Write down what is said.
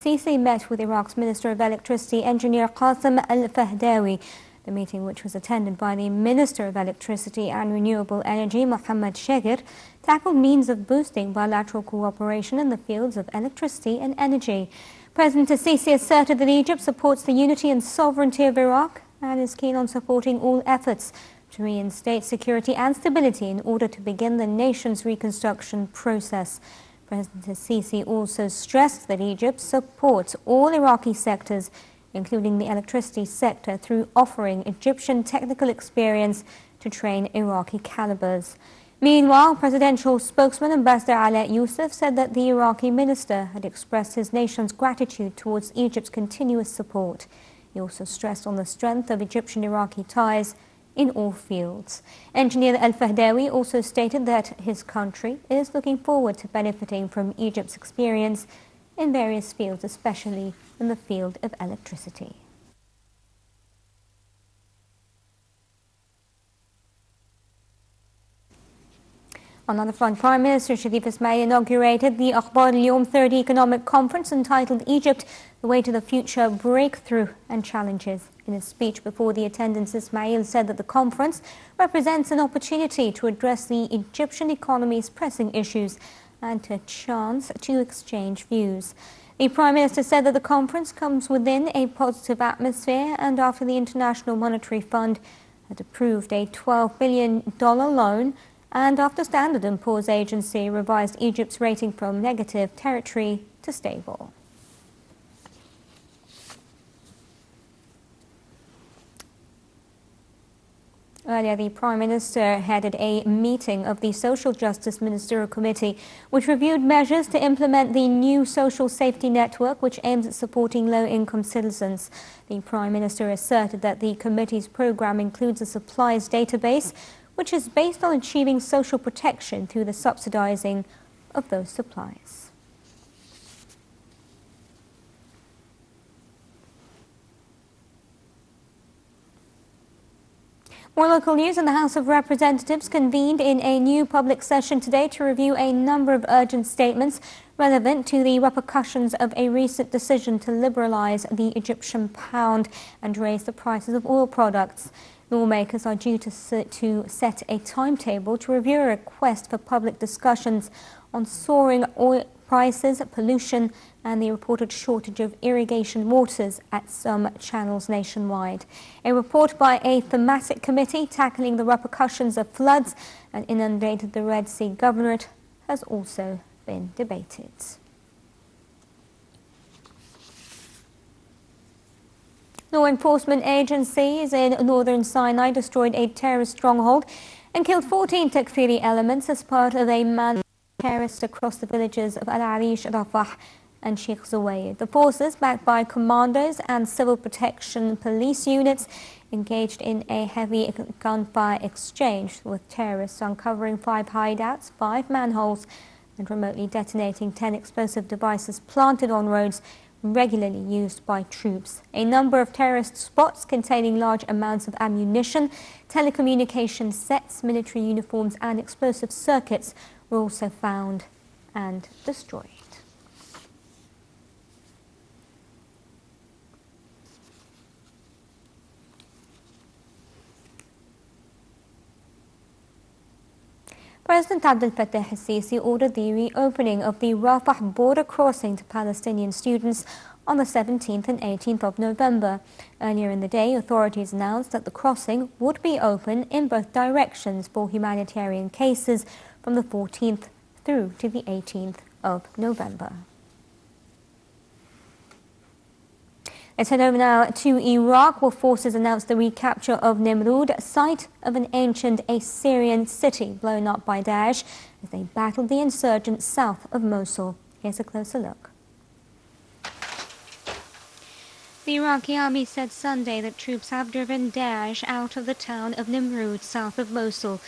Sisi met with Iraq's Minister of Electricity, Engineer Qasim Al-Fahdawi. The meeting, which was attended by the Minister of Electricity and Renewable Energy, Mohammad Shagir, tackled means of boosting bilateral cooperation in the fields of electricity and energy. President El-Sisi asserted that Egypt supports the unity and sovereignty of Iraq and is keen on supporting all efforts to reinstate security and stability in order to begin the nation's reconstruction process. President El-Sisi also stressed that Egypt supports all Iraqi sectors, including the electricity sector, through offering Egyptian technical experience to train Iraqi calibers. Meanwhile, presidential spokesman Ambassador Ali Yusuf said that the Iraqi minister had expressed his nation's gratitude towards Egypt's continuous support. He also stressed on the strength of Egyptian-Iraqi ties in all fields. Engineer Al-Fahdawi also stated that his country is looking forward to benefiting from Egypt's experience in various fields, especially in the field of electricity. On another front, Prime Minister Sharif Ismail inaugurated the Akhbar al-Yawm Third Economic Conference entitled Egypt, the Way to the Future, Breakthrough and Challenges. In a speech before the attendants, Ismail said that the conference represents an opportunity to address the Egyptian economy's pressing issues and a chance to exchange views. The Prime Minister said that the conference comes within a positive atmosphere and after the International Monetary Fund had approved a $12 billion loan and after Standard & Poor's agency revised Egypt's rating from negative territory to stable. Earlier, the Prime Minister headed a meeting of the Social Justice Ministerial Committee, which reviewed measures to implement the new social safety network, which aims at supporting low-income citizens. The Prime Minister asserted that the committee's program includes a supplies database, which is based on achieving social protection through the subsidizing of those supplies. More local news. In the House of Representatives convened in a new public session today to review a number of urgent statements relevant to the repercussions of a recent decision to liberalize the Egyptian pound and raise the prices of oil products. Lawmakers are due to set a timetable to review a request for public discussions on soaring oil prices, pollution, and the reported shortage of irrigation waters at some channels nationwide. A report by a thematic committee tackling the repercussions of floods and inundated the Red Sea Governorate has also been debated. Law enforcement agencies in northern Sinai destroyed a terrorist stronghold and killed 14 Takfiri elements as part of a man terrorist across the villages of Al-Arish, Rafah and Sheikh Zuwayd. The forces, backed by commandos and civil protection police units, engaged in a heavy gunfire exchange with terrorists, uncovering 5 hideouts, 5 manholes and remotely detonating 10 explosive devices planted on roads regularly used by troops. A number of terrorist spots containing large amounts of ammunition, telecommunication sets, military uniforms and explosive circuits were also found and destroyed. President Abdel Fattah El-Sisi ordered the reopening of the Rafah border crossing to Palestinian students on the 17th and 18th of November. Earlier in the day, authorities announced that the crossing would be open in both directions for humanitarian cases from the 14th through to the 18th of November. Let's head over now to Iraq, where forces announced the recapture of Nimrud, site of an ancient Assyrian city blown up by Daesh as they battled the insurgents south of Mosul. Here's a closer look. The Iraqi army said Sunday that troops have driven Daesh out of the town of Nimrud, south of Mosul.